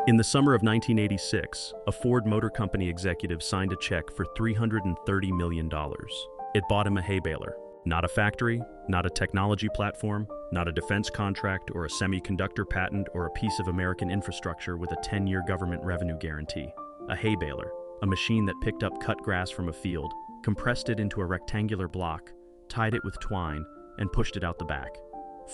In the summer of 1986, a Ford Motor Company executive signed a check for $330 million. It bought him a hay baler. Not a factory, not a technology platform, not a defense contract or a semiconductor patent or a piece of American infrastructure with a 10-year government revenue guarantee. A hay baler, a machine that picked up cut grass from a field, compressed it into a rectangular block, tied it with twine, and pushed it out the back.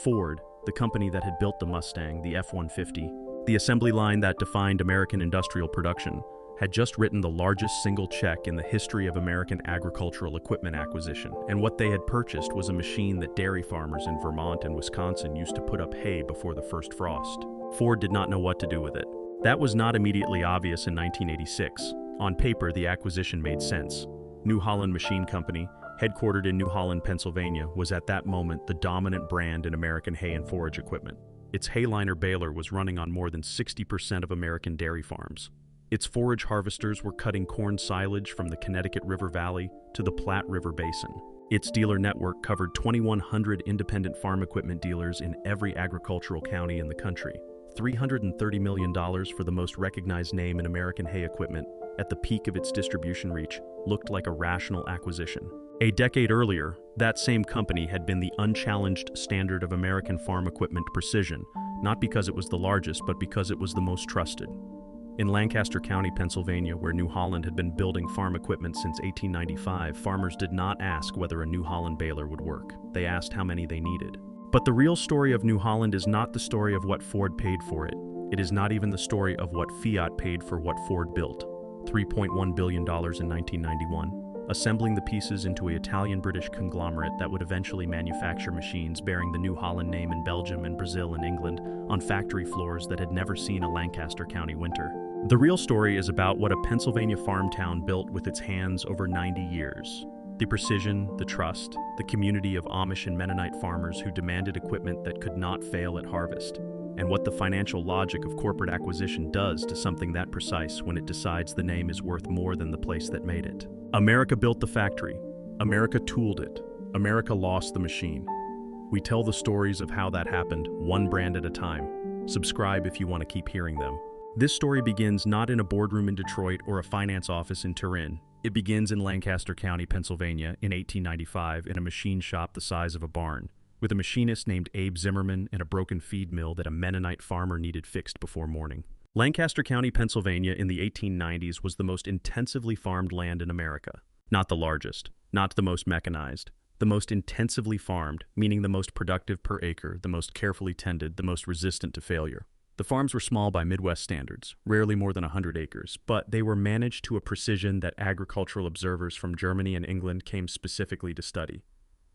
Ford, the company that had built the Mustang, the F-150, the assembly line that defined American industrial production, had just written the largest single check in the history of American agricultural equipment acquisition, and what they had purchased was a machine that dairy farmers in Vermont and Wisconsin used to put up hay before the first frost. Ford did not know what to do with it. That was not immediately obvious in 1986. On paper, the acquisition made sense. New Holland Machine Company, headquartered in New Holland, Pennsylvania, was at that moment the dominant brand in American hay and forage equipment. Its hayliner baler was running on more than 60% of American dairy farms. Its forage harvesters were cutting corn silage from the Connecticut River Valley to the Platte River Basin. Its dealer network covered 2,100 independent farm equipment dealers in every agricultural county in the country. $330 million for the most recognized name in American hay equipment, at the peak of its distribution reach, looked like a rational acquisition. A decade earlier, that same company had been the unchallenged standard of American farm equipment precision, not because it was the largest, but because it was the most trusted. In Lancaster County, Pennsylvania, where New Holland had been building farm equipment since 1895, farmers did not ask whether a New Holland baler would work. They asked how many they needed. But the real story of New Holland is not the story of what Ford paid for it. It is not even the story of what Fiat paid for what Ford built. $3.1 billion in 1991. Assembling the pieces into an Italian-British conglomerate that would eventually manufacture machines bearing the New Holland name in Belgium and Brazil and England on factory floors that had never seen a Lancaster County winter. The real story is about what a Pennsylvania farm town built with its hands over 90 years. The precision, the trust, the community of Amish and Mennonite farmers who demanded equipment that could not fail at harvest, and what the financial logic of corporate acquisition does to something that precise when it decides the name is worth more than the place that made it. America built the factory. America tooled it. America lost the machine. We tell the stories of how that happened, one brand at a time. Subscribe if you want to keep hearing them. This story begins not in a boardroom in Detroit or a finance office in Turin. It begins in Lancaster County, Pennsylvania, in 1895 in a machine shop the size of a barn, with a machinist named Abe Zimmerman and a broken feed mill that a Mennonite farmer needed fixed before morning. Lancaster County, Pennsylvania in the 1890s was the most intensively farmed land in America. Not the largest, not the most mechanized, the most intensively farmed, meaning the most productive per acre, the most carefully tended, the most resistant to failure. The farms were small by Midwest standards, rarely more than 100 acres, but they were managed to a precision that agricultural observers from Germany and England came specifically to study.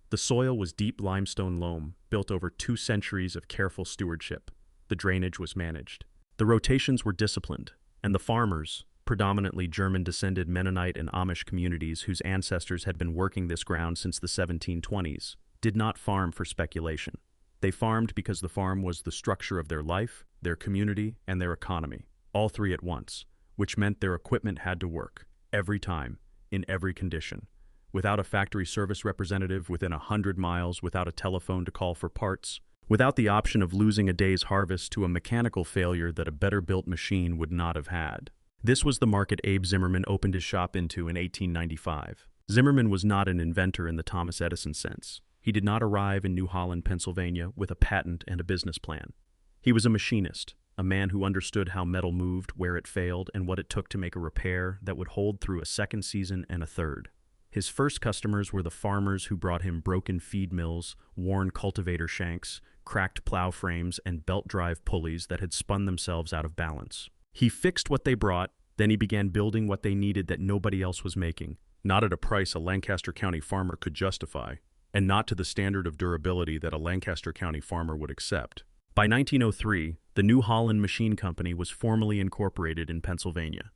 The soil was deep limestone loam, built over 2 centuries of careful stewardship. The drainage was managed. The rotations were disciplined, and the farmers, predominantly German-descended Mennonite and Amish communities whose ancestors had been working this ground since the 1720s, did not farm for speculation. They farmed because the farm was the structure of their life, their community, and their economy, all three at once, which meant their equipment had to work, every time, in every condition. Without a factory service representative within 100 miles, without a telephone to call for parts, without the option of losing a day's harvest to a mechanical failure that a better-built machine would not have had. This was the market Abe Zimmerman opened his shop into in 1895. Zimmerman was not an inventor in the Thomas Edison sense. He did not arrive in New Holland, Pennsylvania, with a patent and a business plan. He was a machinist, a man who understood how metal moved, where it failed, and what it took to make a repair that would hold through a second season and a third. His first customers were the farmers who brought him broken feed mills, worn cultivator shanks, cracked plow frames, and belt drive pulleys that had spun themselves out of balance. He fixed what they brought, then he began building what they needed that nobody else was making, not at a price a Lancaster County farmer could justify, and not to the standard of durability that a Lancaster County farmer would accept. By 1903, the New Holland Machine Company was formally incorporated in Pennsylvania.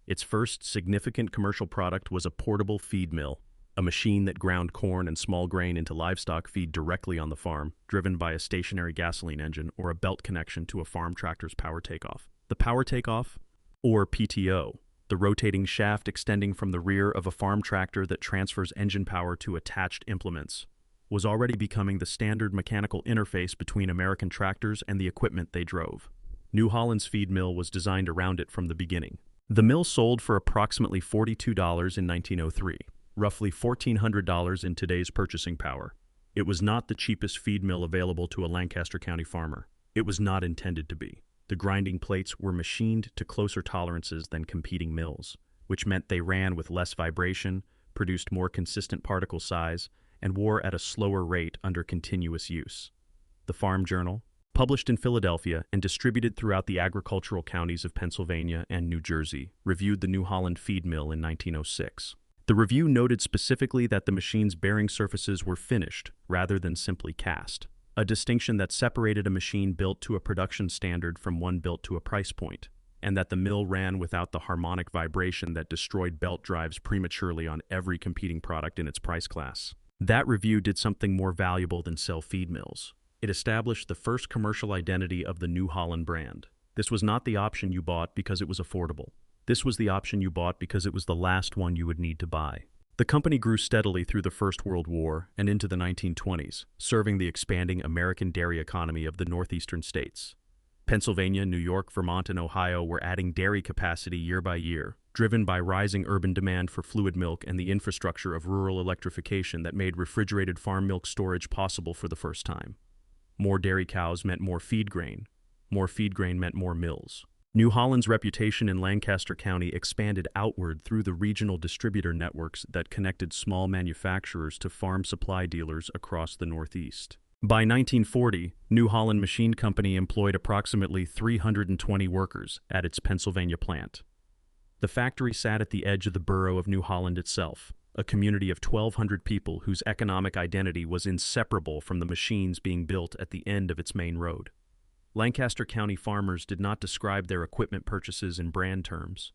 Its first significant commercial product was a portable feed mill, a machine that ground corn and small grain into livestock feed directly on the farm, driven by a stationary gasoline engine or a belt connection to a farm tractor's power takeoff. The power takeoff, or PTO, the rotating shaft extending from the rear of a farm tractor that transfers engine power to attached implements, was already becoming the standard mechanical interface between American tractors and the equipment they drove. New Holland's feed mill was designed around it from the beginning. The mill sold for approximately $42 in 1903, roughly $1,400 in today's purchasing power. It was not the cheapest feed mill available to a Lancaster County farmer. It was not intended to be. The grinding plates were machined to closer tolerances than competing mills, which meant they ran with less vibration, produced more consistent particle size, and wore at a slower rate under continuous use. The Farm Journal, published in Philadelphia and distributed throughout the agricultural counties of Pennsylvania and New Jersey, reviewed the New Holland feed mill in 1906. The review noted specifically that the machine's bearing surfaces were finished rather than simply cast, a distinction that separated a machine built to a production standard from one built to a price point, and that the mill ran without the harmonic vibration that destroyed belt drives prematurely on every competing product in its price class. That review did something more valuable than sell feed mills. It established the first commercial identity of the New Holland brand. This was not the option you bought because it was affordable. This was the option you bought because it was the last one you would need to buy. The company grew steadily through the First World War and into the 1920s, serving the expanding American dairy economy of the northeastern states. Pennsylvania, New York, Vermont, and Ohio were adding dairy capacity year by year, driven by rising urban demand for fluid milk and the infrastructure of rural electrification that made refrigerated farm milk storage possible for the first time. More dairy cows meant more feed grain. More feed grain meant more mills. New Holland's reputation in Lancaster County expanded outward through the regional distributor networks that connected small manufacturers to farm supply dealers across the Northeast. By 1940, New Holland Machine Company employed approximately 320 workers at its Pennsylvania plant. The factory sat at the edge of the borough of New Holland itself, a community of 1,200 people whose economic identity was inseparable from the machines being built at the end of its main road. Lancaster County farmers did not describe their equipment purchases in brand terms.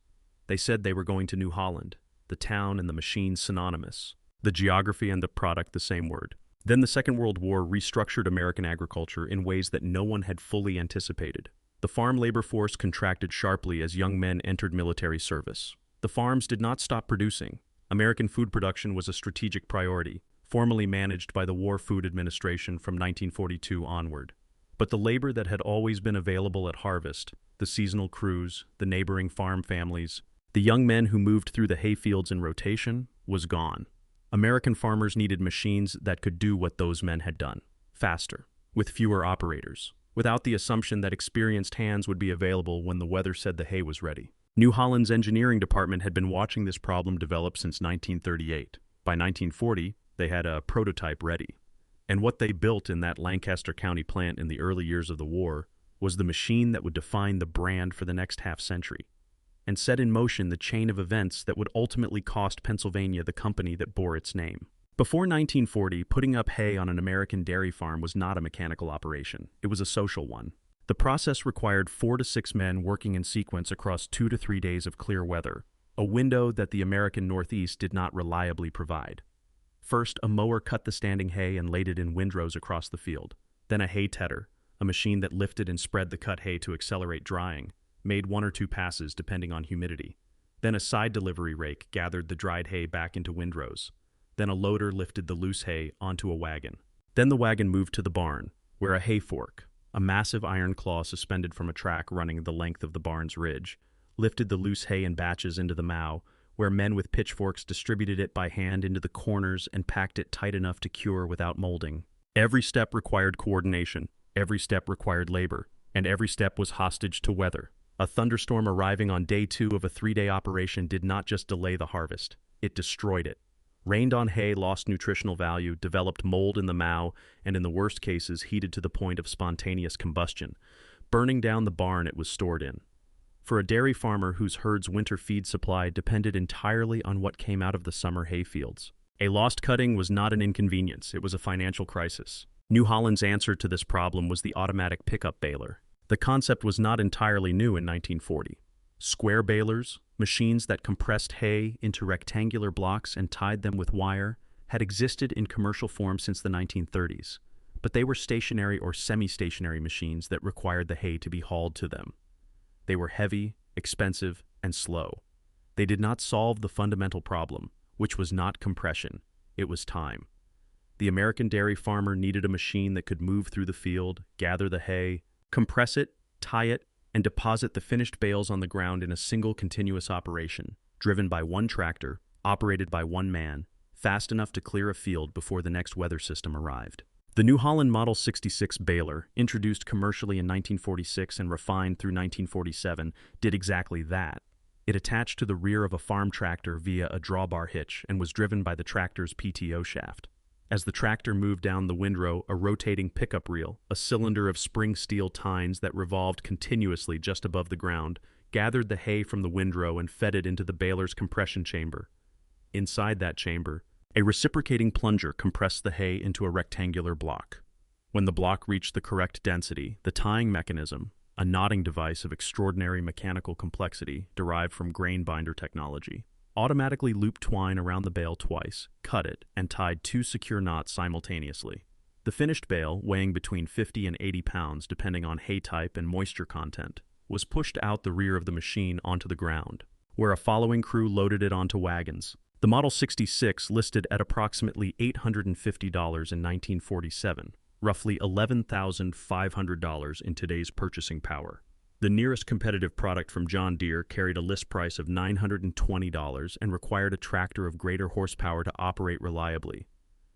They said they were going to New Holland, the town and the machines synonymous, the geography and the product the same word. Then the Second World War restructured American agriculture in ways that no one had fully anticipated. The farm labor force contracted sharply as young men entered military service. The farms did not stop producing. American food production was a strategic priority, formally managed by the War Food Administration from 1942 onward. But the labor that had always been available at harvest, the seasonal crews, the neighboring farm families, the young men who moved through the hayfields in rotation, was gone. American farmers needed machines that could do what those men had done, faster, with fewer operators, without the assumption that experienced hands would be available when the weather said the hay was ready. New Holland's engineering department had been watching this problem develop since 1938. By 1940, they had a prototype ready. And what they built in that Lancaster County plant in the early years of the war was the machine that would define the brand for the next half-century, and set in motion the chain of events that would ultimately cost Pennsylvania the company that bore its name. Before 1940, putting up hay on an American dairy farm was not a mechanical operation. It was a social one. The process required 4 to 6 men working in sequence across 2 to 3 days of clear weather, a window that the American Northeast did not reliably provide. First, a mower cut the standing hay and laid it in windrows across the field. Then a hay tedder, a machine that lifted and spread the cut hay to accelerate drying, made 1 or 2 passes depending on humidity. Then a side delivery rake gathered the dried hay back into windrows. Then a loader lifted the loose hay onto a wagon. Then the wagon moved to the barn, where a hay fork, a massive iron claw suspended from a track running the length of the barn's ridge, lifted the loose hay in batches into the mow, where men with pitchforks distributed it by hand into the corners and packed it tight enough to cure without molding. Every step required coordination, every step required labor, and every step was hostage to weather. A thunderstorm arriving on day 2 of a 3-day operation did not just delay the harvest, it destroyed it. Rained on hay lost nutritional value, developed mold in the mow, and in the worst cases heated to the point of spontaneous combustion, burning down the barn it was stored in. For a dairy farmer whose herd's winter feed supply depended entirely on what came out of the summer hayfields, a lost cutting was not an inconvenience, it was a financial crisis. New Holland's answer to this problem was the automatic pickup baler. The concept was not entirely new in 1940. Square balers, machines that compressed hay into rectangular blocks and tied them with wire, had existed in commercial form since the 1930s, but they were stationary or semi-stationary machines that required the hay to be hauled to them. They were heavy, expensive, and slow. They did not solve the fundamental problem, which was not compression, it was time. The American dairy farmer needed a machine that could move through the field, gather the hay, compress it, tie it, and deposit the finished bales on the ground in a single continuous operation, driven by one tractor, operated by one man, fast enough to clear a field before the next weather system arrived. The New Holland Model 66 baler, introduced commercially in 1946 and refined through 1947, did exactly that. It attached to the rear of a farm tractor via a drawbar hitch and was driven by the tractor's PTO shaft. As the tractor moved down the windrow, a rotating pickup reel, a cylinder of spring steel tines that revolved continuously just above the ground, gathered the hay from the windrow and fed it into the baler's compression chamber. Inside that chamber, a reciprocating plunger compressed the hay into a rectangular block. When the block reached the correct density, the tying mechanism, a knotting device of extraordinary mechanical complexity derived from grain binder technology, automatically looped twine around the bale twice, cut it, and tied two secure knots simultaneously. The finished bale, weighing between 50 and 80 pounds depending on hay type and moisture content, was pushed out the rear of the machine onto the ground, where a following crew loaded it onto wagons. The Model 66 listed at approximately $850 in 1947, roughly $11,500 in today's purchasing power. The nearest competitive product from John Deere carried a list price of $920 and required a tractor of greater horsepower to operate reliably.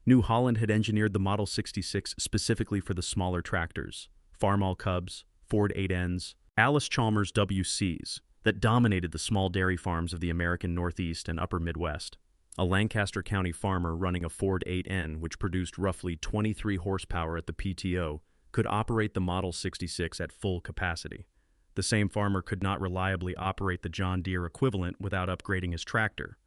New Holland had engineered the Model 66 specifically for the smaller tractors, Farmall Cubs, Ford 8Ns, Alice Chalmers WCs, that dominated the small dairy farms of the American Northeast and Upper Midwest. A Lancaster County farmer running a Ford 8N, which produced roughly 23 horsepower at the PTO, could operate the Model 66 at full capacity. The same farmer could not reliably operate the John Deere equivalent without upgrading his tractor,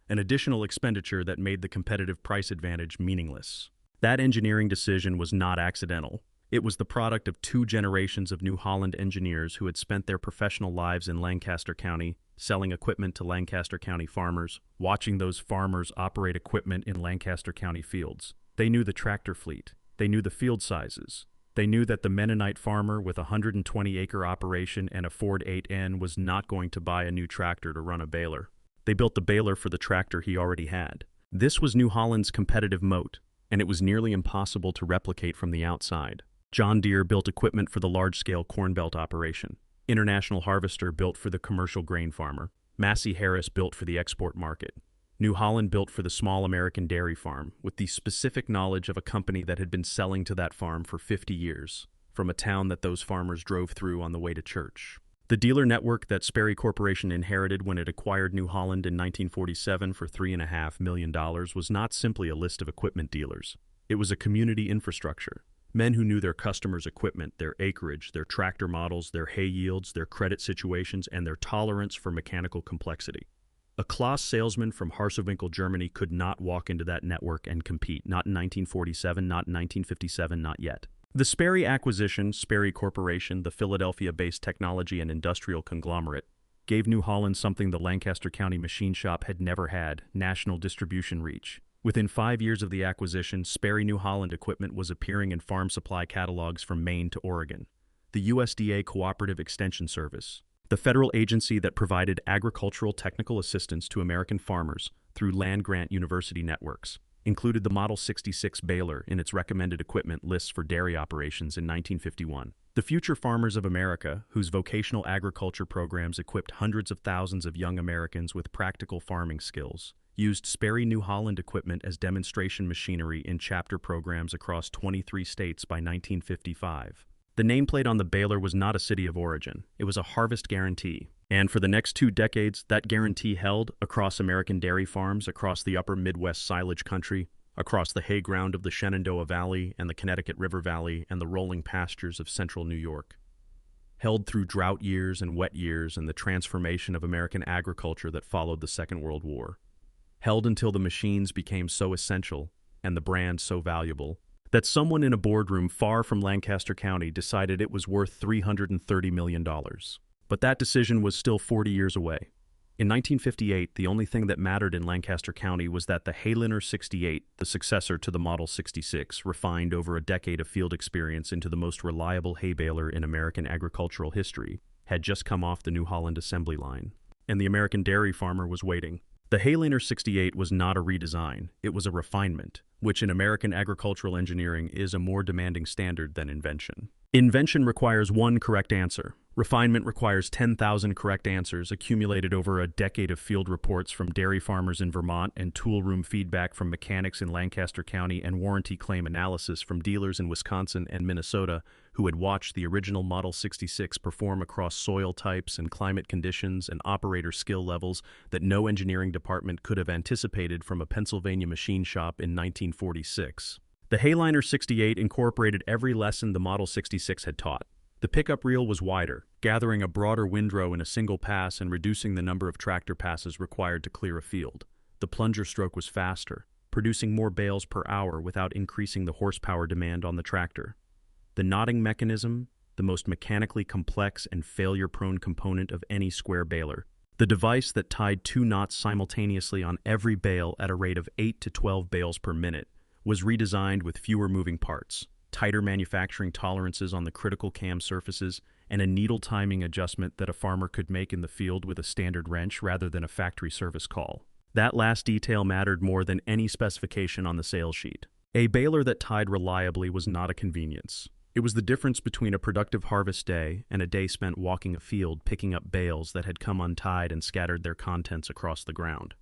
an additional expenditure that made the competitive price advantage meaningless. That engineering decision was not accidental. It was the product of 2 generations of New Holland engineers who had spent their professional lives in Lancaster County, selling equipment to Lancaster County farmers, watching those farmers operate equipment in Lancaster County fields. They knew the tractor fleet. They knew the field sizes. They knew that the Mennonite farmer with a 120-acre operation and a Ford 8N was not going to buy a new tractor to run a baler. They built the baler for the tractor he already had. This was New Holland's competitive moat, and it was nearly impossible to replicate from the outside. John Deere built equipment for the large-scale Corn Belt operation. International Harvester built for the commercial grain farmer. Massey Harris built for the export market. New Holland built for the small American dairy farm, with the specific knowledge of a company that had been selling to that farm for 50 years, from a town that those farmers drove through on the way to church. The dealer network that Sperry Corporation inherited when it acquired New Holland in 1947 for $3.5 million was not simply a list of equipment dealers. It was a community infrastructure. Men who knew their customers' equipment, their acreage, their tractor models, their hay yields, their credit situations, and their tolerance for mechanical complexity. A Claas salesman from Harsewinkel, Germany could not walk into that network and compete, not in 1947, not in 1957, not yet. The Sperry acquisition, Sperry Corporation, the Philadelphia-based technology and industrial conglomerate, gave New Holland something the Lancaster County machine shop had never had: national distribution reach. Within 5 years of the acquisition, Sperry New Holland equipment was appearing in farm supply catalogs from Maine to Oregon. The USDA Cooperative Extension Service, the federal agency that provided agricultural technical assistance to American farmers through land-grant university networks, included the Model 66 baler in its recommended equipment lists for dairy operations in 1951. The Future Farmers of America, whose vocational agriculture programs equipped hundreds of thousands of young Americans with practical farming skills, used Sperry New Holland equipment as demonstration machinery in chapter programs across 23 states by 1955. The nameplate on the baler was not a city of origin. It was a harvest guarantee. And for the next 2 decades, that guarantee held across American dairy farms, across the upper Midwest silage country, across the hay ground of the Shenandoah Valley and the Connecticut River Valley and the rolling pastures of central New York. Held through drought years and wet years and the transformation of American agriculture that followed the Second World War. Held until the machines became so essential and the brand so valuable that someone in a boardroom far from Lancaster County decided it was worth $330 million. But that decision was still 40 years away. In 1958, the only thing that mattered in Lancaster County was that the Hayliner 68, the successor to the Model 66, refined over a decade of field experience into the most reliable hay baler in American agricultural history, had just come off the New Holland assembly line. And the American dairy farmer was waiting. The Hayliner 68 was not a redesign, it was a refinement, which in American agricultural engineering is a more demanding standard than invention. Invention requires one correct answer. Refinement requires 10,000 correct answers accumulated over a decade of field reports from dairy farmers in Vermont and tool room feedback from mechanics in Lancaster County and warranty claim analysis from dealers in Wisconsin and Minnesota who had watched the original Model 66 perform across soil types and climate conditions and operator skill levels that no engineering department could have anticipated from a Pennsylvania machine shop in 1946. The hayliner 68 incorporated every lesson the Model 66 had taught. The pickup reel was wider, gathering a broader windrow in a single pass and reducing the number of tractor passes required to clear a field. The plunger stroke was faster, producing more bales per hour without increasing the horsepower demand on the tractor. The knotting mechanism, the most mechanically complex and failure-prone component of any square baler. The device that tied 2 knots simultaneously on every bale at a rate of 8 to 12 bales per minute, was redesigned with fewer moving parts, tighter manufacturing tolerances on the critical cam surfaces, and a needle timing adjustment that a farmer could make in the field with a standard wrench rather than a factory service call. That last detail mattered more than any specification on the sales sheet. A baler that tied reliably was not a convenience. It was the difference between a productive harvest day and a day spent walking a field picking up bales that had come untied and scattered their contents across the ground.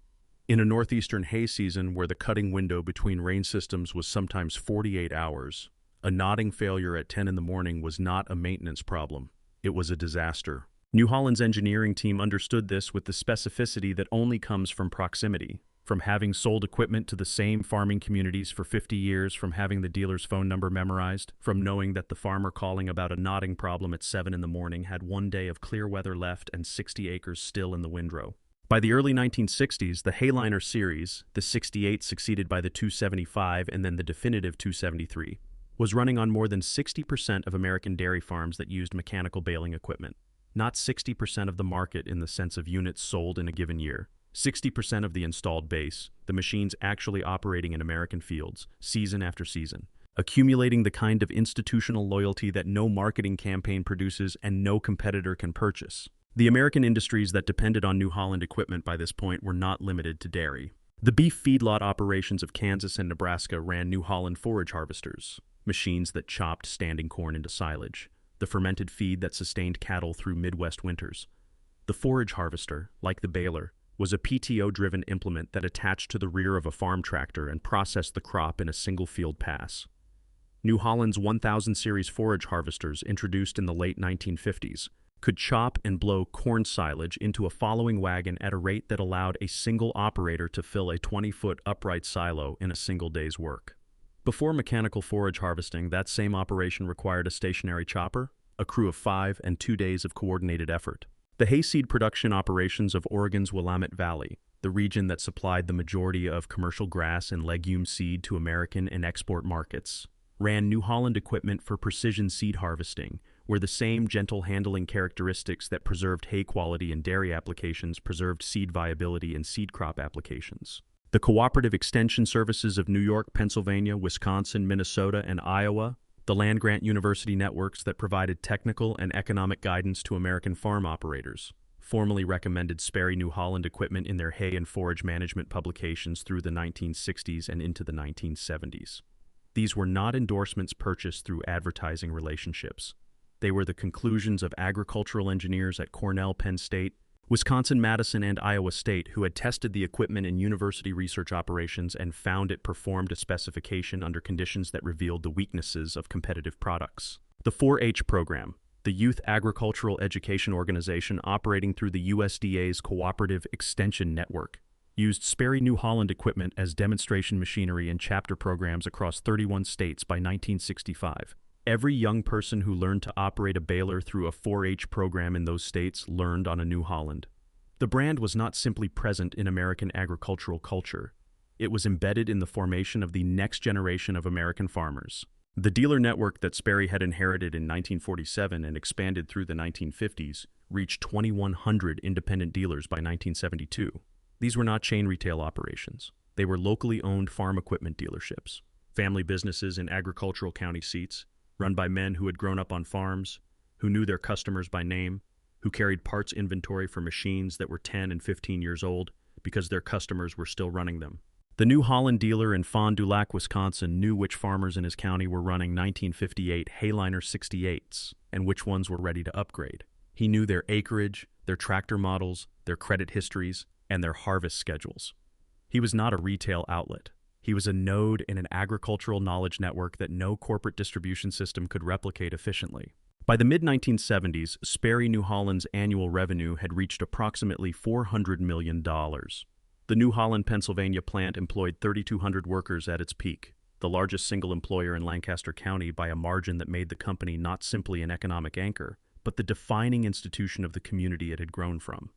In a northeastern hay season where the cutting window between rain systems was sometimes 48 hours, a knotting failure at 10 in the morning was not a maintenance problem. It was a disaster. New Holland's engineering team understood this with the specificity that only comes from proximity, from having sold equipment to the same farming communities for 50 years, from having the dealer's phone number memorized, from knowing that the farmer calling about a knotting problem at 7 in the morning had 1 day of clear weather left and 60 acres still in the windrow. By the early 1960s, the hayliner series, the 68 succeeded by the 275 and then the definitive 273, was running on more than 60% of American dairy farms that used mechanical baling equipment. Not 60% of the market in the sense of units sold in a given year. 60% of the installed base, the machines actually operating in American fields, season after season, accumulating the kind of institutional loyalty that no marketing campaign produces and no competitor can purchase. The American industries that depended on New Holland equipment by this point were not limited to dairy. The beef feedlot operations of Kansas and Nebraska ran New Holland forage harvesters, machines that chopped standing corn into silage, the fermented feed that sustained cattle through Midwest winters. The forage harvester, like the baler, was a PTO-driven implement that attached to the rear of a farm tractor and processed the crop in a single field pass. New Holland's 1000 series forage harvesters, introduced in the late 1950s, could chop and blow corn silage into a following wagon at a rate that allowed a single operator to fill a 20-foot upright silo in a single day's work. Before mechanical forage harvesting, that same operation required a stationary chopper, a crew of 5, and 2 days of coordinated effort. The hayseed production operations of Oregon's Willamette Valley, the region that supplied the majority of commercial grass and legume seed to American and export markets, ran New Holland equipment for precision seed harvesting, where the same gentle handling characteristics that preserved hay quality in dairy applications preserved seed viability in seed crop applications. The cooperative extension services of New York, Pennsylvania, Wisconsin, Minnesota, and Iowa, the land-grant university networks that provided technical and economic guidance to American farm operators, formally recommended Sperry New Holland equipment in their hay and forage management publications through the 1960s and into the 1970s. These were not endorsements purchased through advertising relationships. They were the conclusions of agricultural engineers at Cornell, Penn State, Wisconsin-Madison, and Iowa State who had tested the equipment in university research operations and found it performed a specification under conditions that revealed the weaknesses of competitive products. The 4-H program, the Youth Agricultural Education Organization operating through the USDA's Cooperative Extension Network, used Sperry New Holland equipment as demonstration machinery in chapter programs across 31 states by 1965. Every young person who learned to operate a baler through a 4-H program in those states learned on a New Holland. The brand was not simply present in American agricultural culture. It was embedded in the formation of the next generation of American farmers. The dealer network that Sperry had inherited in 1947 and expanded through the 1950s reached 2,100 independent dealers by 1972. These were not chain retail operations. They were locally owned farm equipment dealerships, family businesses in agricultural county seats, run by men who had grown up on farms, who knew their customers by name, who carried parts inventory for machines that were 10 and 15 years old because their customers were still running them. The New Holland dealer in Fond du Lac, Wisconsin knew which farmers in his county were running 1958 hayliner 68s and which ones were ready to upgrade. He knew their acreage, their tractor models, their credit histories, and their harvest schedules. He was not a retail outlet. He was a node in an agricultural knowledge network that no corporate distribution system could replicate efficiently. By the mid-1970s, Sperry New Holland's annual revenue had reached approximately $400 million. The New Holland, Pennsylvania plant employed 3,200 workers at its peak, the largest single employer in Lancaster County by a margin that made the company not simply an economic anchor, but the defining institution of the community it had grown from.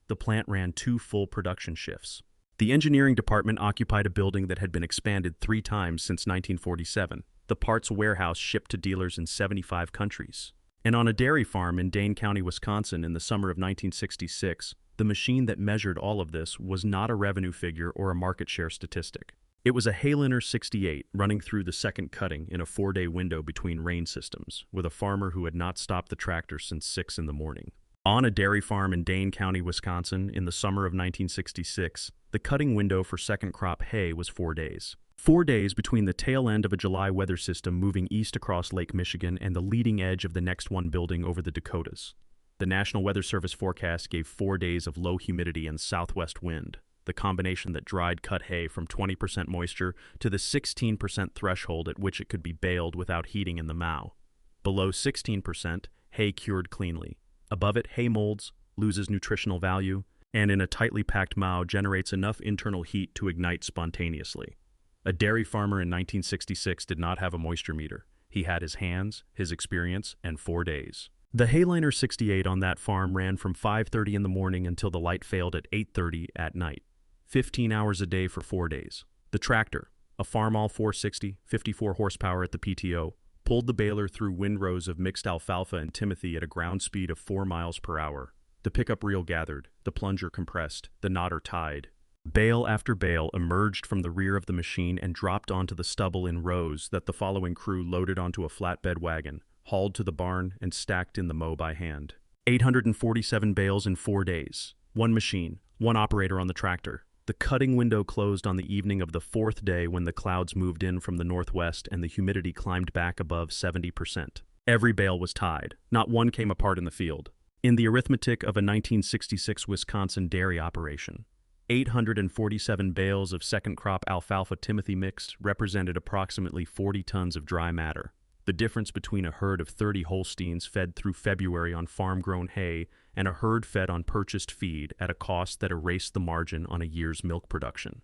The plant ran 2 full production shifts. The engineering department occupied a building that had been expanded 3 times since 1947. The parts warehouse shipped to dealers in 75 countries. And on a dairy farm in Dane County, Wisconsin in the summer of 1966, the machine that measured all of this was not a revenue figure or a market share statistic. It was a hayliner 68 running through the second cutting in a 4-day window between rain systems, with a farmer who had not stopped the tractor since 6 in the morning. On a dairy farm in Dane County, Wisconsin in the summer of 1966, the cutting window for second crop hay was 4 days. 4 days between the tail end of a July weather system moving east across Lake Michigan and the leading edge of the next one building over the Dakotas. The National Weather Service forecast gave 4 days of low humidity and southwest wind, the combination that dried cut hay from 20% moisture to the 16% threshold at which it could be baled without heating in the mow. Below 16%, hay cured cleanly. Above it, hay molds, loses nutritional value, and in a tightly packed mow generates enough internal heat to ignite spontaneously. A dairy farmer in 1966 did not have a moisture meter. He had his hands, his experience, and 4 days. The hayliner 68 on that farm ran from 5:30 in the morning until the light failed at 8:30 at night. 15 hours a day for 4 days. The tractor, a Farmall 460, 54 horsepower at the PTO, pulled the baler through windrows of mixed alfalfa and timothy at a ground speed of 4 miles per hour. The pickup reel gathered, the plunger compressed, the knotter tied. Bale after bale emerged from the rear of the machine and dropped onto the stubble in rows that the following crew loaded onto a flatbed wagon, hauled to the barn, and stacked in the mow by hand. 847 bales in 4 days. 1 machine, 1 operator on the tractor. The cutting window closed on the evening of the 4th day when the clouds moved in from the northwest and the humidity climbed back above 70%. Every bale was tied. Not one came apart in the field. In the arithmetic of a 1966 Wisconsin dairy operation, 847 bales of second-crop alfalfa timothy mix represented approximately 40 tons of dry matter. The difference between a herd of 30 Holsteins fed through February on farm-grown hay and a herd fed on purchased feed at a cost that erased the margin on a year's milk production.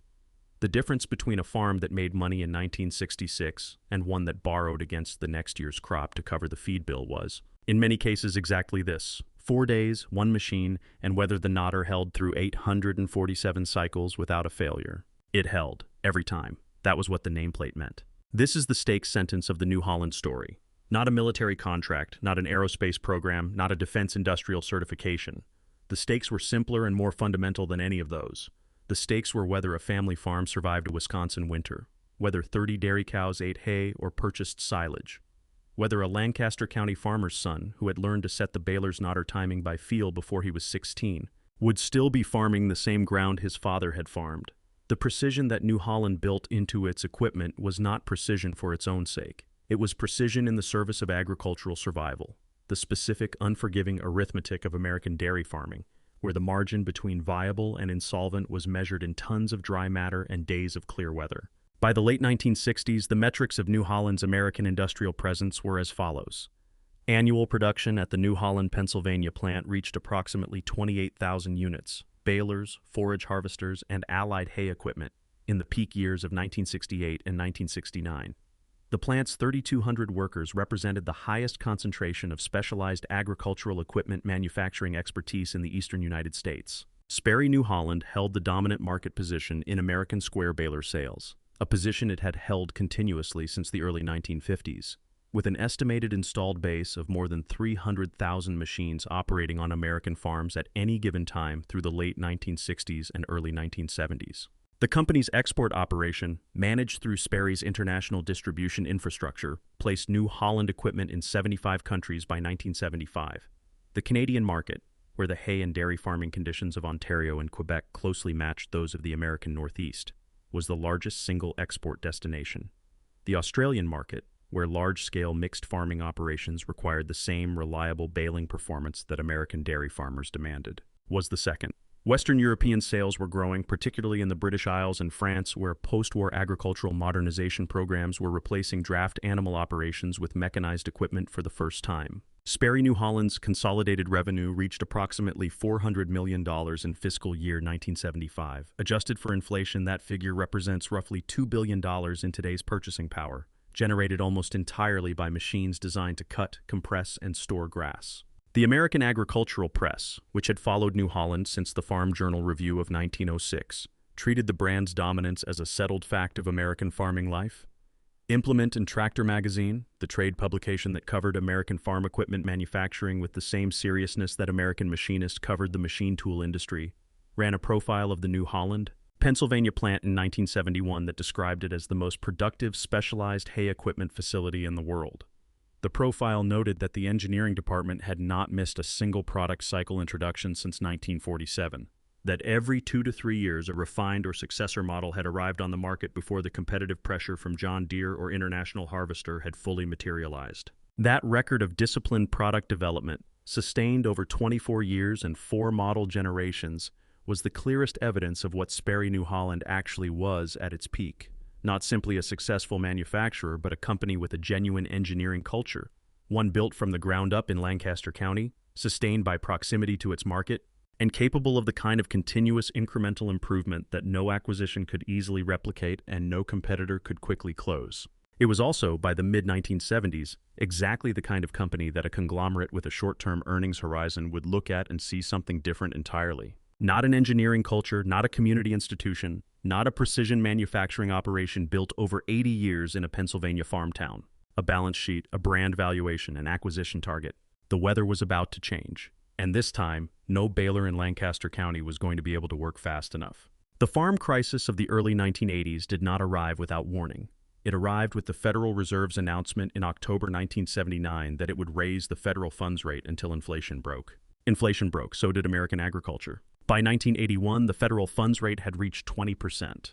The difference between a farm that made money in 1966 and one that borrowed against the next year's crop to cover the feed bill was, in many cases, exactly this: 4 days, 1 machine, and whether the knotter held through 847 cycles without a failure. It held, every time. That was what the nameplate meant. This is the stakes sentence of the New Holland story. Not a military contract, not an aerospace program, not a defense industrial certification. The stakes were simpler and more fundamental than any of those. The stakes were whether a family farm survived a Wisconsin winter, whether 30 dairy cows ate hay or purchased silage, whether a Lancaster County farmer's son, who had learned to set the baler's knotter timing by feel before he was 16, would still be farming the same ground his father had farmed. The precision that New Holland built into its equipment was not precision for its own sake. It was precision in the service of agricultural survival, the specific, unforgiving arithmetic of American dairy farming, where the margin between viable and insolvent was measured in tons of dry matter and days of clear weather. By the late 1960s, the metrics of New Holland's American industrial presence were as follows. Annual production at the New Holland, Pennsylvania plant reached approximately 28,000 units. Balers, forage harvesters, and allied hay equipment in the peak years of 1968 and 1969. The plant's 3,200 workers represented the highest concentration of specialized agricultural equipment manufacturing expertise in the eastern United States. Sperry New Holland held the dominant market position in American square baler sales, a position it had held continuously since the early 1950s. With an estimated installed base of more than 300,000 machines operating on American farms at any given time through the late 1960s and early 1970s. The company's export operation, managed through Sperry's international distribution infrastructure, placed New Holland equipment in 75 countries by 1975. The Canadian market, where the hay and dairy farming conditions of Ontario and Quebec closely matched those of the American Northeast, was the largest single export destination. The Australian market, where large-scale mixed farming operations required the same reliable baling performance that American dairy farmers demanded, was the second. Western European sales were growing, particularly in the British Isles and France, where post-war agricultural modernization programs were replacing draft animal operations with mechanized equipment for the first time. Sperry New Holland's consolidated revenue reached approximately $400 million in fiscal year 1975. Adjusted for inflation, that figure represents roughly $2 billion in today's purchasing power, generated almost entirely by machines designed to cut, compress, and store grass. The American Agricultural Press, which had followed New Holland since the Farm Journal Review of 1906, treated the brand's dominance as a settled fact of American farming life. Implement and Tractor magazine, the trade publication that covered American farm equipment manufacturing with the same seriousness that American machinists covered the machine tool industry, ran a profile of the New Holland, Pennsylvania plant in 1971 that described it as the most productive specialized hay equipment facility in the world. The profile noted that the engineering department had not missed a single product cycle introduction since 1947, that every 2 to 3 years a refined or successor model had arrived on the market before the competitive pressure from John Deere or International Harvester had fully materialized. That record of disciplined product development, sustained over 24 years and 4 model generations, was the clearest evidence of what Sperry New Holland actually was at its peak. Not simply a successful manufacturer, but a company with a genuine engineering culture, one built from the ground up in Lancaster County, sustained by proximity to its market, and capable of the kind of continuous incremental improvement that no acquisition could easily replicate and no competitor could quickly close. It was also, by the mid-1970s, exactly the kind of company that a conglomerate with a short-term earnings horizon would look at and see something different entirely. Not an engineering culture, not a community institution, not a precision manufacturing operation built over 80 years in a Pennsylvania farm town. A balance sheet, a brand valuation, an acquisition target. The weather was about to change. And this time, no Baler in Lancaster County was going to be able to work fast enough. The farm crisis of the early 1980s did not arrive without warning. It arrived with the Federal Reserve's announcement in October 1979 that it would raise the federal funds rate until inflation broke. Inflation broke, so did American agriculture. By 1981, the federal funds rate had reached 20%.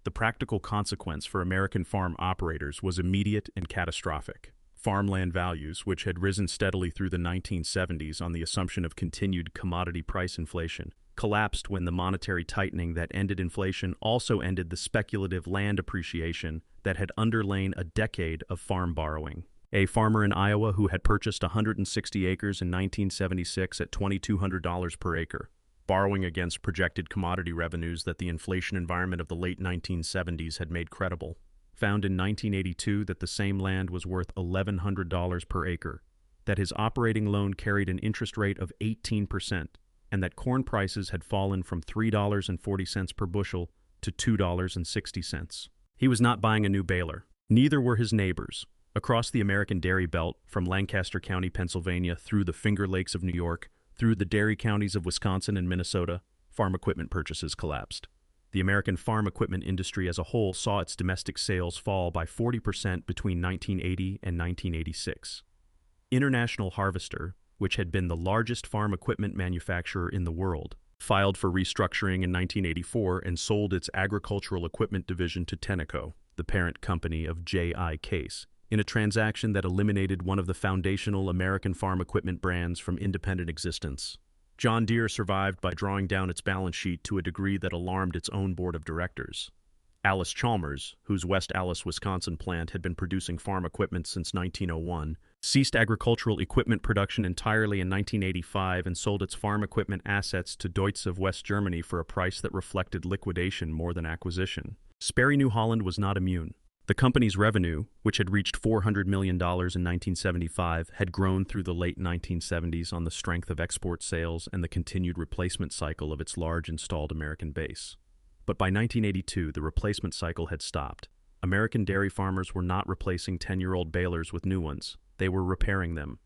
The practical consequence for American farm operators was immediate and catastrophic. Farmland values, which had risen steadily through the 1970s on the assumption of continued commodity price inflation, collapsed when the monetary tightening that ended inflation also ended the speculative land appreciation that had underlain a decade of farm borrowing. A farmer in Iowa who had purchased 160 acres in 1976 at $2,200 per acre, borrowing against projected commodity revenues that the inflation environment of the late 1970s had made credible, found in 1982 that the same land was worth $1,100 per acre, that his operating loan carried an interest rate of 18%, and that corn prices had fallen from $3.40 per bushel to $2.60. He was not buying a new baler. Neither were his neighbors. Across the American dairy belt, from Lancaster County, Pennsylvania, through the Finger Lakes of New York, through the dairy counties of Wisconsin and Minnesota, farm equipment purchases collapsed. The American farm equipment industry as a whole saw its domestic sales fall by 40% between 1980 and 1986. International Harvester, which had been the largest farm equipment manufacturer in the world, filed for restructuring in 1984 and sold its agricultural equipment division to Tenneco, the parent company of J.I. Case, in a transaction that eliminated one of the foundational American farm equipment brands from independent existence. John Deere survived by drawing down its balance sheet to a degree that alarmed its own board of directors. Alice Chalmers, whose West Allis, Wisconsin plant had been producing farm equipment since 1901, ceased agricultural equipment production entirely in 1985 and sold its farm equipment assets to Deutz of West Germany for a price that reflected liquidation more than acquisition. Sperry New Holland was not immune. The company's revenue, which had reached $400 million in 1975, had grown through the late 1970s on the strength of export sales and the continued replacement cycle of its large installed American base. But by 1982, the replacement cycle had stopped. American dairy farmers were not replacing 10-year-old balers with new ones. They were repairing them.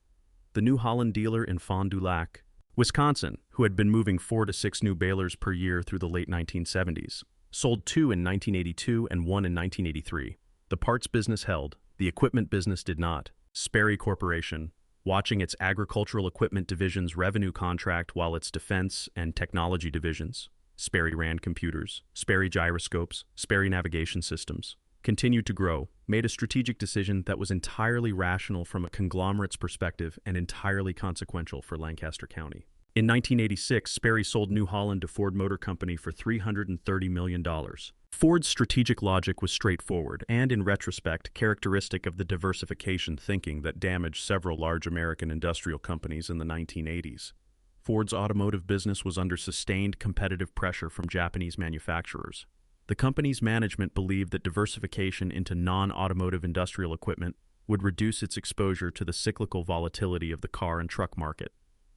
The New Holland dealer in Fond du Lac, Wisconsin, who had been moving 4 to 6 new balers per year through the late 1970s, sold 2 in 1982 and 1 in 1983. The parts business held, the equipment business did not. Sperry Corporation, watching its agricultural equipment division's revenue contract while its defense and technology divisions, Sperry ran computers, Sperry gyroscopes, Sperry navigation systems, continued to grow, made a strategic decision that was entirely rational from a conglomerate's perspective and entirely consequential for Lancaster County. In 1986, Sperry sold New Holland to Ford Motor Company for $330 million. Ford's strategic logic was straightforward and, in retrospect, characteristic of the diversification thinking that damaged several large American industrial companies in the 1980s. Ford's automotive business was under sustained competitive pressure from Japanese manufacturers. The company's management believed that diversification into non-automotive industrial equipment would reduce its exposure to the cyclical volatility of the car and truck market.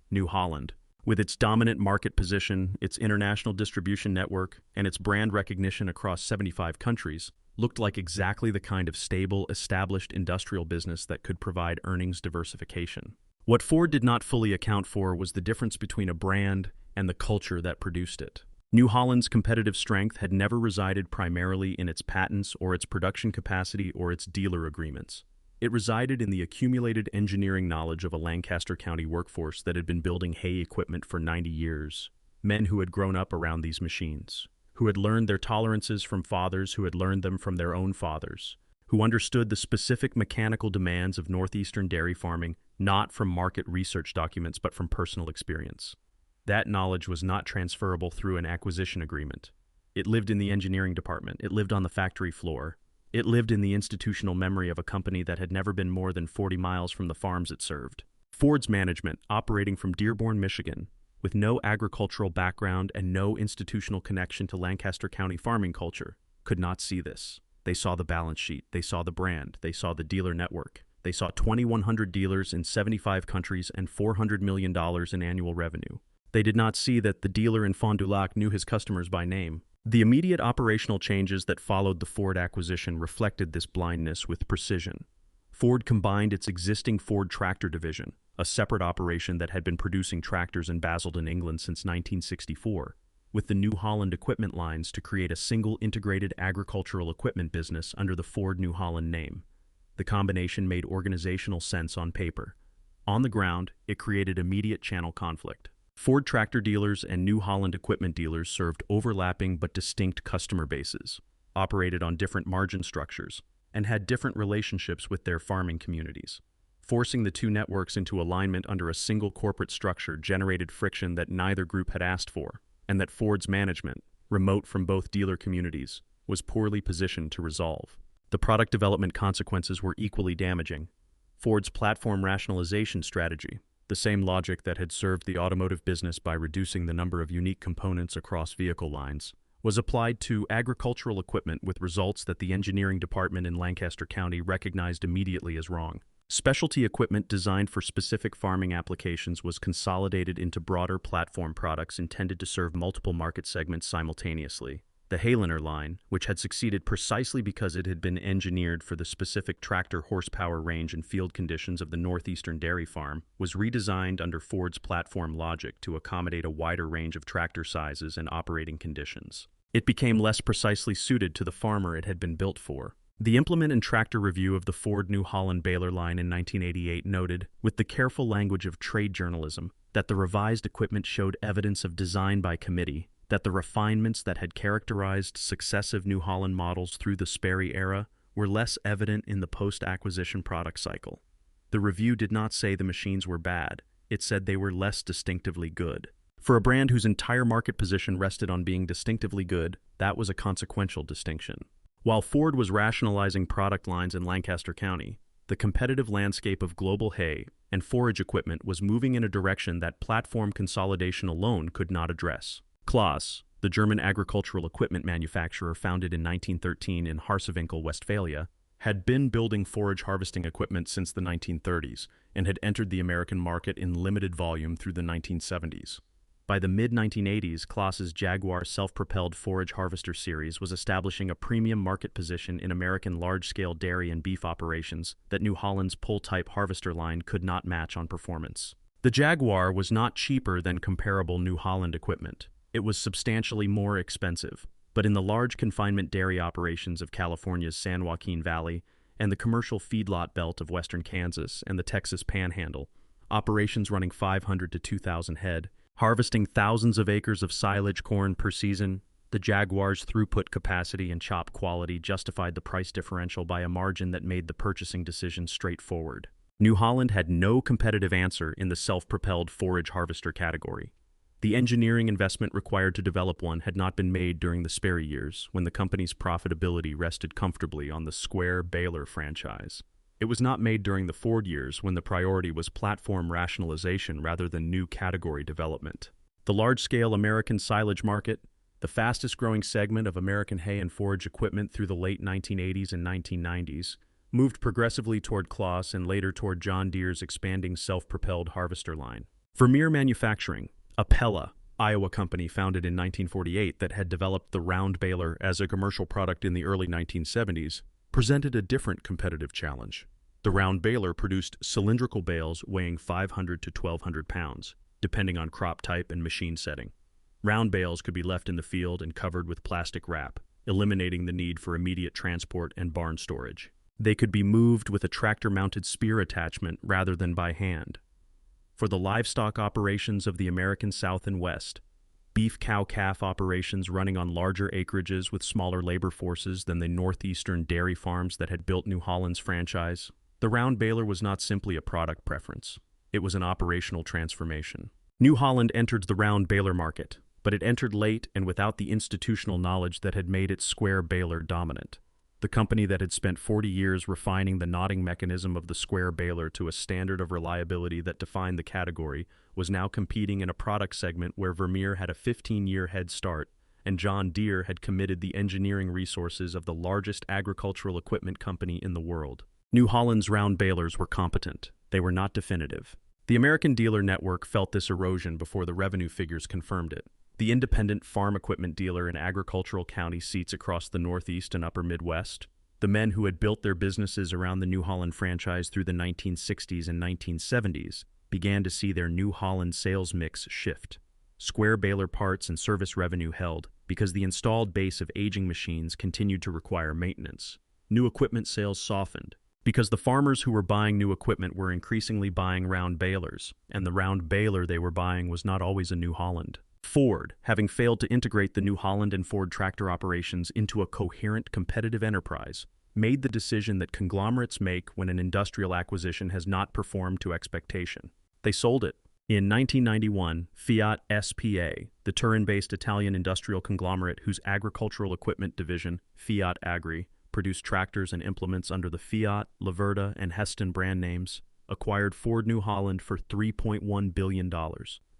New Holland, with its dominant market position, its international distribution network, and its brand recognition across 75 countries, looked like exactly the kind of stable, established industrial business that could provide earnings diversification. What Ford did not fully account for was the difference between a brand and the culture that produced it. New Holland's competitive strength had never resided primarily in its patents or its production capacity or its dealer agreements. It resided in the accumulated engineering knowledge of a Lancaster County workforce that had been building hay equipment for 90 years, men who had grown up around these machines, who had learned their tolerances from fathers who had learned them from their own fathers, who understood the specific mechanical demands of northeastern dairy farming not from market research documents but from personal experience. That knowledge was not transferable through an acquisition agreement. It lived in the engineering department. It lived on the factory floor. It lived in the institutional memory of a company that had never been more than 40 miles from the farms it served. Ford's management, operating from Dearborn, Michigan, with no agricultural background and no institutional connection to Lancaster County farming culture, could not see this. They saw the balance sheet. They saw the brand. They saw the dealer network. They saw 2,100 dealers in 75 countries and $400 million in annual revenue. They did not see that the dealer in Fond du Lac knew his customers by name. The immediate operational changes that followed the Ford acquisition reflected this blindness with precision. Ford combined its existing Ford Tractor division, a separate operation that had been producing tractors in Basildon, England since 1964, with the New Holland equipment lines to create a single integrated agricultural equipment business under the Ford New Holland name. The combination made organizational sense on paper. On the ground, it created immediate channel conflict. Ford tractor dealers and New Holland equipment dealers served overlapping but distinct customer bases, operated on different margin structures, and had different relationships with their farming communities. Forcing the two networks into alignment under a single corporate structure generated friction that neither group had asked for, and that Ford's management, remote from both dealer communities, was poorly positioned to resolve. The product development consequences were equally damaging. Ford's platform rationalization strategy, the same logic that had served the automotive business by reducing the number of unique components across vehicle lines, was applied to agricultural equipment with results that the engineering department in Lancaster County recognized immediately as wrong. Specialty equipment designed for specific farming applications was consolidated into broader platform products intended to serve multiple market segments simultaneously. The hayliner line, which had succeeded precisely because it had been engineered for the specific tractor horsepower range and field conditions of the northeastern dairy farm, was redesigned under Ford's platform logic to accommodate a wider range of tractor sizes and operating conditions. It became less precisely suited to the farmer it had been built for. The implement and tractor review of the Ford New Holland Baler line in 1988 noted, with the careful language of trade journalism, that the revised equipment showed evidence of design by committee, that the refinements that had characterized successive New Holland models through the Sperry era were less evident in the post-acquisition product cycle. The review did not say the machines were bad, it said they were less distinctively good. For a brand whose entire market position rested on being distinctively good, that was a consequential distinction. While Ford was rationalizing product lines in Lancaster County, the competitive landscape of global hay and forage equipment was moving in a direction that platform consolidation alone could not address. Claas, the German agricultural equipment manufacturer founded in 1913 in Harsewinkel, Westphalia, had been building forage harvesting equipment since the 1930s and had entered the American market in limited volume through the 1970s. By the mid-1980s, Claas's Jaguar self-propelled forage harvester series was establishing a premium market position in American large-scale dairy and beef operations that New Holland's pull-type harvester line could not match on performance. The Jaguar was not cheaper than comparable New Holland equipment. It was substantially more expensive, but in the large confinement dairy operations of California's San Joaquin Valley and the commercial feedlot belt of western Kansas and the Texas Panhandle, operations running 500 to 2,000 head, harvesting thousands of acres of silage corn per season, The Jaguar's throughput capacity and chop quality justified the price differential by a margin that made the purchasing decision straightforward. New Holland had no competitive answer in the self-propelled forage harvester category. The engineering investment required to develop one had not been made during the Sperry years, when the company's profitability rested comfortably on the square Baler franchise. It was not made during the Ford years, when the priority was platform rationalization rather than new category development. The large-scale American silage market, the fastest-growing segment of American hay and forage equipment through the late 1980s and 1990s, moved progressively toward Claas and later toward John Deere's expanding self-propelled harvester line. Vermeer Manufacturing, a Pella, Iowa company founded in 1948 that had developed the round baler as a commercial product in the early 1970s, presented a different competitive challenge. The round baler produced cylindrical bales weighing 500 to 1,200 pounds, depending on crop type and machine setting. Round bales could be left in the field and covered with plastic wrap, eliminating the need for immediate transport and barn storage. They could be moved with a tractor-mounted spear attachment rather than by hand. For the livestock operations of the American South and West, beef cow-calf operations running on larger acreages with smaller labor forces than the northeastern dairy farms that had built New Holland's franchise, the round baler was not simply a product preference. It was an operational transformation. New Holland entered the round baler market, but it entered late and without the institutional knowledge that had made its square baler dominant. The company that had spent 40 years refining the knotting mechanism of the square baler to a standard of reliability that defined the category was now competing in a product segment where Vermeer had a 15-year head start and John Deere had committed the engineering resources of the largest agricultural equipment company in the world. New Holland's round balers were competent. They were not definitive. The American dealer network felt this erosion before the revenue figures confirmed it. The independent farm equipment dealer in agricultural county seats across the Northeast and Upper Midwest, the men who had built their businesses around the New Holland franchise through the 1960s and 1970s, began to see their New Holland sales mix shift. Square baler parts and service revenue held because the installed base of aging machines continued to require maintenance. New equipment sales softened because the farmers who were buying new equipment were increasingly buying round balers, and the round baler they were buying was not always a New Holland. Ford, having failed to integrate the New Holland and Ford tractor operations into a coherent competitive enterprise, made the decision that conglomerates make when an industrial acquisition has not performed to expectation. They sold it. In 1991, Fiat SPA, the Turin-based Italian industrial conglomerate whose agricultural equipment division, Fiat Agri, produced tractors and implements under the Fiat, Laverda, and Heston brand names, acquired Ford New Holland for $3.1 billion.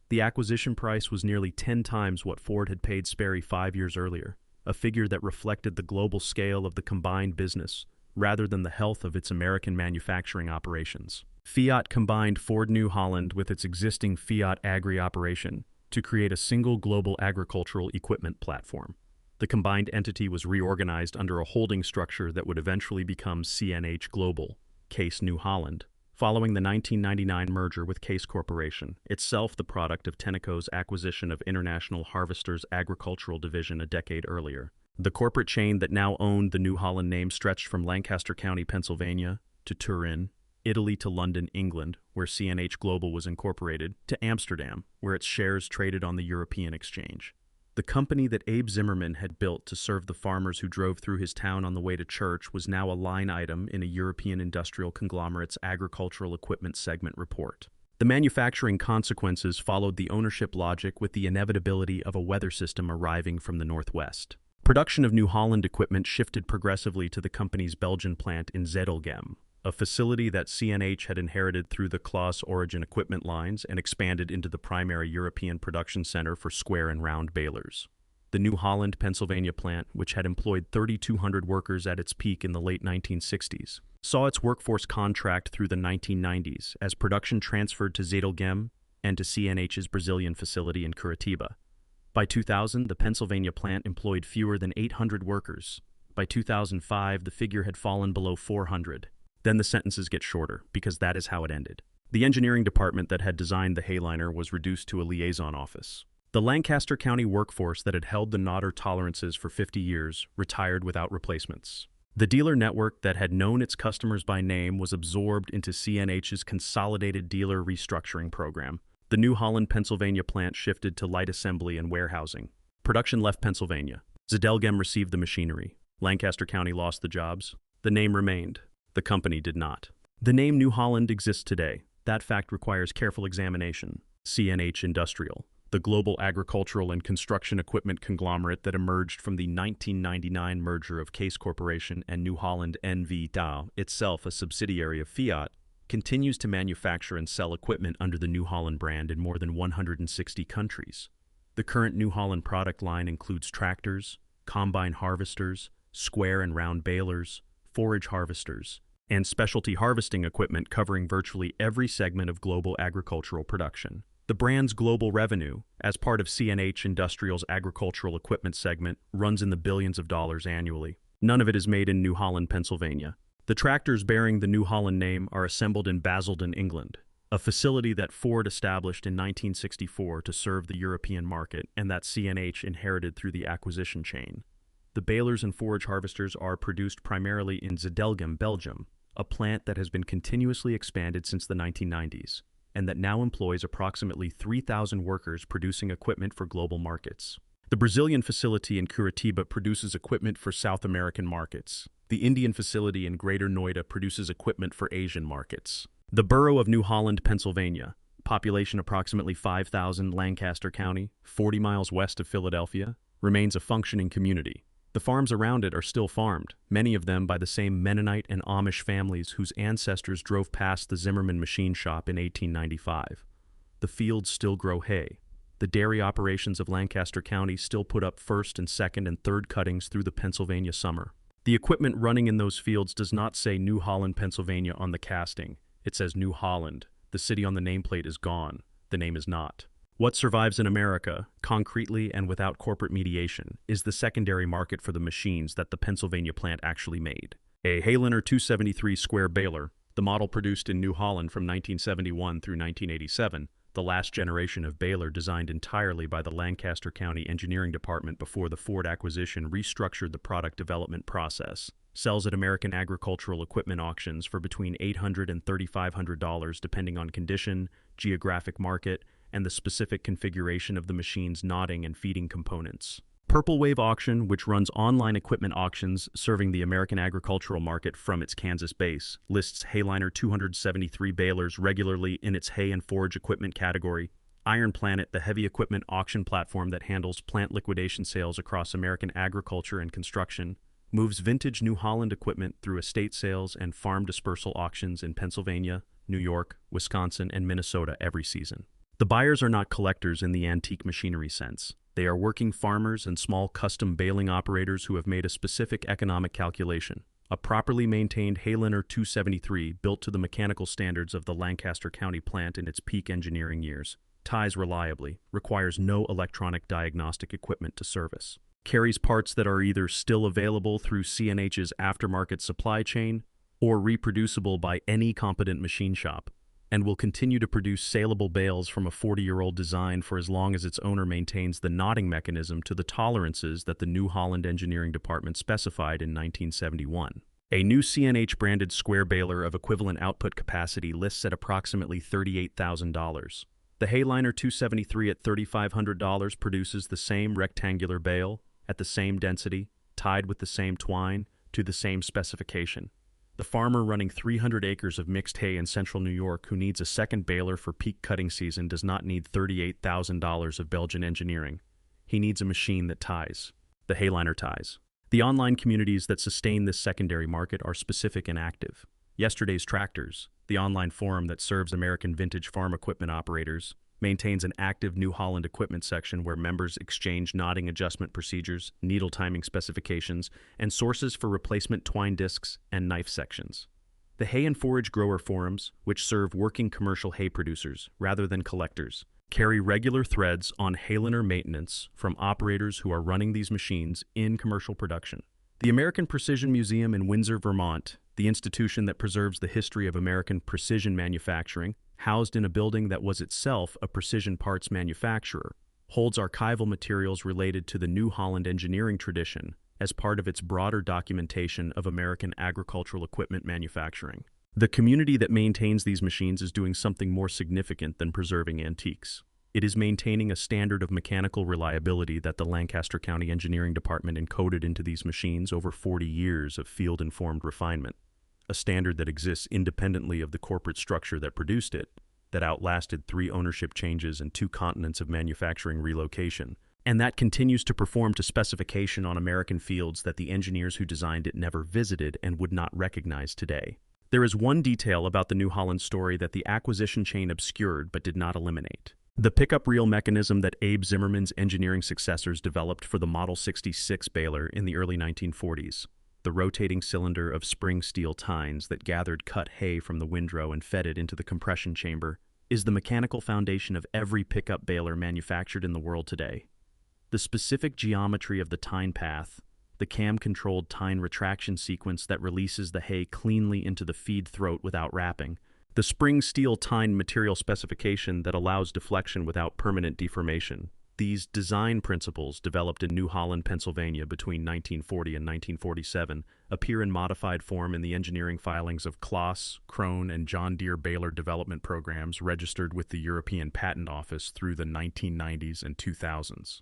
The acquisition price was nearly 10 times what Ford had paid Sperry 5 years earlier, a figure that reflected the global scale of the combined business rather than the health of its American manufacturing operations. Fiat combined Ford New Holland with its existing Fiat Agri operation to create a single global agricultural equipment platform. The combined entity was reorganized under a holding structure that would eventually become CNH Global, Case New Holland, following the 1999 merger with Case Corporation, itself the product of Tenneco's acquisition of International Harvester's agricultural division a decade earlier. The corporate chain that now owned the New Holland name stretched from Lancaster County, Pennsylvania, to Turin, Italy to London, England, where CNH Global was incorporated, to Amsterdam, where its shares traded on the European exchange. The company that Abe Zimmerman had built to serve the farmers who drove through his town on the way to church was now a line item in a European industrial conglomerate's agricultural equipment segment report. The manufacturing consequences followed the ownership logic with the inevitability of a weather system arriving from the northwest. Production of New Holland equipment shifted progressively to the company's Belgian plant in Zedelgem, a facility that CNH had inherited through the Claas origin equipment lines and expanded into the primary European production center for square and round balers. The New Holland, Pennsylvania plant, which had employed 3,200 workers at its peak in the late 1960s, saw its workforce contract through the 1990s as production transferred to Zedelgem and to CNH's Brazilian facility in Curitiba. By 2000, the Pennsylvania plant employed fewer than 800 workers. By 2005, the figure had fallen below 400. Then the sentences get shorter, because that is how it ended. The engineering department that had designed the hayliner was reduced to a liaison office. The Lancaster County workforce that had held the knotter tolerances for 50 years retired without replacements. The dealer network that had known its customers by name was absorbed into CNH's Consolidated Dealer Restructuring Program. The New Holland, Pennsylvania plant shifted to light assembly and warehousing. Production left Pennsylvania. Zedelgem received the machinery. Lancaster County lost the jobs. The name remained. The company did not. The name New Holland exists today. That fact requires careful examination. CNH Industrial, the global agricultural and construction equipment conglomerate that emerged from the 1999 merger of Case Corporation and New Holland N.V. Dow, itself a subsidiary of Fiat, continues to manufacture and sell equipment under the New Holland brand in more than 160 countries. The current New Holland product line includes tractors, combine harvesters, square and round balers, forage harvesters, and specialty harvesting equipment covering virtually every segment of global agricultural production. The brand's global revenue, as part of CNH Industrial's agricultural equipment segment, runs in the billions of dollars annually. None of it is made in New Holland, Pennsylvania. The tractors bearing the New Holland name are assembled in Basildon, England, a facility that Ford established in 1964 to serve the European market and that CNH inherited through the acquisition chain. The balers and forage harvesters are produced primarily in Zedelgem, Belgium, a plant that has been continuously expanded since the 1990s, and that now employs approximately 3,000 workers producing equipment for global markets. The Brazilian facility in Curitiba produces equipment for South American markets. The Indian facility in Greater Noida produces equipment for Asian markets. The borough of New Holland, Pennsylvania, population approximately 5,000, Lancaster County, 40 miles west of Philadelphia, remains a functioning community. The farms around it are still farmed, many of them by the same Mennonite and Amish families whose ancestors drove past the Zimmerman machine shop in 1895. The fields still grow hay. The dairy operations of Lancaster County still put up first and second and third cuttings through the Pennsylvania summer. The equipment running in those fields does not say New Holland, Pennsylvania on the casting. It says New Holland. The city on the nameplate is gone. The name is not. What survives in America, concretely and without corporate mediation, is the secondary market for the machines that the Pennsylvania plant actually made. A hayliner 273 square baler, the model produced in New Holland from 1971 through 1987, the last generation of baler designed entirely by the Lancaster County Engineering Department before the Ford acquisition restructured the product development process, sells at American agricultural equipment auctions for between $800 and $3,500 depending on condition, geographic market, and the specific configuration of the machine's knotting and feeding components. Purple Wave Auction, which runs online equipment auctions serving the American agricultural market from its Kansas base, lists hayliner 273 balers regularly in its hay and forage equipment category. Iron Planet, the heavy equipment auction platform that handles plant liquidation sales across American agriculture and construction, moves vintage New Holland equipment through estate sales and farm dispersal auctions in Pennsylvania, New York, Wisconsin, and Minnesota every season. The buyers are not collectors in the antique machinery sense. They are working farmers and small custom baling operators who have made a specific economic calculation. A properly maintained hayliner 273 built to the mechanical standards of the Lancaster County plant in its peak engineering years, ties reliably, requires no electronic diagnostic equipment to service, carries parts that are either still available through CNH's aftermarket supply chain or reproducible by any competent machine shop, and will continue to produce saleable bales from a 40-year-old design for as long as its owner maintains the knotting mechanism to the tolerances that the New Holland Engineering Department specified in 1971. A new CNH-branded square baler of equivalent output capacity lists at approximately $38,000. The hayliner 273 at $3,500 produces the same rectangular bale, at the same density, tied with the same twine, to the same specification. The farmer running 300 acres of mixed hay in central New York who needs a second baler for peak cutting season does not need $38,000 of Belgian engineering. He needs a machine that ties. The hayliner ties. The online communities that sustain this secondary market are specific and active. Yesterday's Tractors, the online forum that serves American vintage farm equipment operators, maintains an active New Holland equipment section where members exchange knotting adjustment procedures, needle timing specifications, and sources for replacement twine discs and knife sections. The hay and forage grower forums, which serve working commercial hay producers rather than collectors, carry regular threads on hayliner maintenance from operators who are running these machines in commercial production. The American Precision Museum in Windsor, Vermont, the institution that preserves the history of American precision manufacturing, housed in a building that was itself a precision parts manufacturer, holds archival materials related to the New Holland engineering tradition as part of its broader documentation of American agricultural equipment manufacturing. The community that maintains these machines is doing something more significant than preserving antiques. It is maintaining a standard of mechanical reliability that the Lancaster County Engineering Department encoded into these machines over 40 years of field-informed refinement, a standard that exists independently of the corporate structure that produced it, that outlasted 3 ownership changes and 2 continents of manufacturing relocation, and that continues to perform to specification on American fields that the engineers who designed it never visited and would not recognize today. There is one detail about the New Holland story that the acquisition chain obscured but did not eliminate. The pickup reel mechanism that Abe Zimmerman's engineering successors developed for the Model 66 baler in the early 1940s, the rotating cylinder of spring steel tines that gathered cut hay from the windrow and fed it into the compression chamber, is the mechanical foundation of every pickup baler manufactured in the world today. The specific geometry of the tine path, the cam-controlled tine retraction sequence that releases the hay cleanly into the feed throat without wrapping, the spring steel tine material specification that allows deflection without permanent deformation. These design principles, developed in New Holland, Pennsylvania between 1940 and 1947, appear in modified form in the engineering filings of Claas, Krohn, and John Deere baler development programs registered with the European Patent Office through the 1990s and 2000s.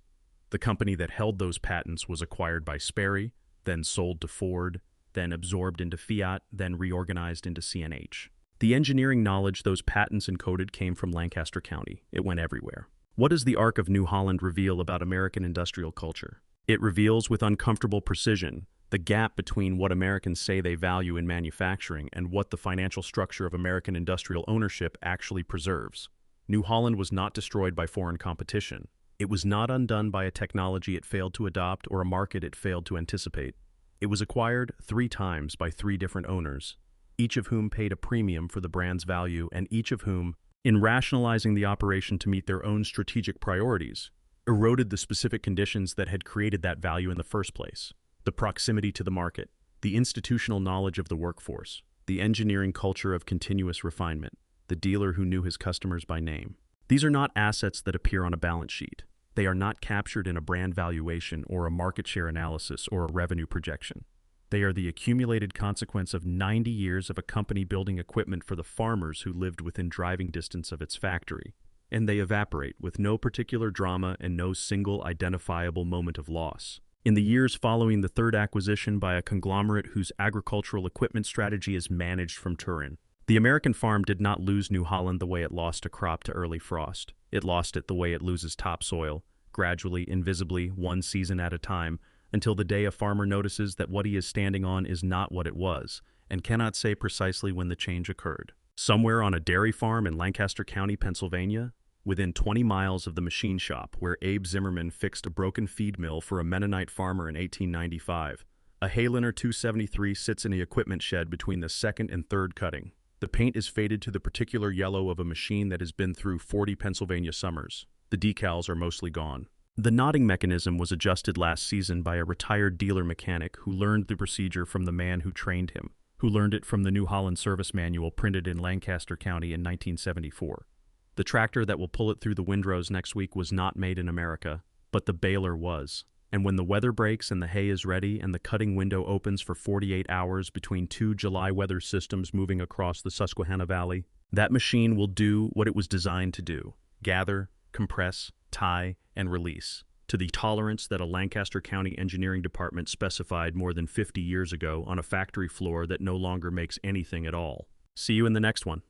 The company that held those patents was acquired by Sperry, then sold to Ford, then absorbed into Fiat, then reorganized into CNH. The engineering knowledge those patents encoded came from Lancaster County. It went everywhere. What does the Arc of New Holland reveal about American industrial culture? It reveals with uncomfortable precision the gap between what Americans say they value in manufacturing and what the financial structure of American industrial ownership actually preserves. New Holland was not destroyed by foreign competition. It was not undone by a technology it failed to adopt or a market it failed to anticipate. It was acquired 3 times by 3 different owners, each of whom paid a premium for the brand's value and each of whom, in rationalizing the operation to meet their own strategic priorities, eroded the specific conditions that had created that value in the first place: the proximity to the market, the institutional knowledge of the workforce, the engineering culture of continuous refinement, the dealer who knew his customers by name. These are not assets that appear on a balance sheet. They are not captured in a brand valuation or a market share analysis or a revenue projection. They are the accumulated consequence of 90 years of a company building equipment for the farmers who lived within driving distance of its factory, and they evaporate with no particular drama and no single identifiable moment of loss. In the years following the third acquisition by a conglomerate whose agricultural equipment strategy is managed from Turin, the American farm did not lose New Holland the way it lost a crop to early frost. It lost it the way it loses topsoil, gradually, invisibly, one season at a time, until the day a farmer notices that what he is standing on is not what it was, and cannot say precisely when the change occurred. Somewhere on a dairy farm in Lancaster County, Pennsylvania, within 20 miles of the machine shop where Abe Zimmerman fixed a broken feed mill for a Mennonite farmer in 1895, a hayliner 273 sits in the equipment shed between the second and third cutting. The paint is faded to the particular yellow of a machine that has been through 40 Pennsylvania summers. The decals are mostly gone. The knotting mechanism was adjusted last season by a retired dealer mechanic who learned the procedure from the man who trained him, who learned it from the New Holland service manual printed in Lancaster County in 1974. The tractor that will pull it through the windrows next week was not made in America, but the baler was. And when the weather breaks and the hay is ready and the cutting window opens for 48 hours between 2 July weather systems moving across the Susquehanna Valley, that machine will do what it was designed to do: gather, compress, tie, and release, to the tolerance that a Lancaster County Engineering Department specified more than 50 years ago on a factory floor that no longer makes anything at all. See you in the next one.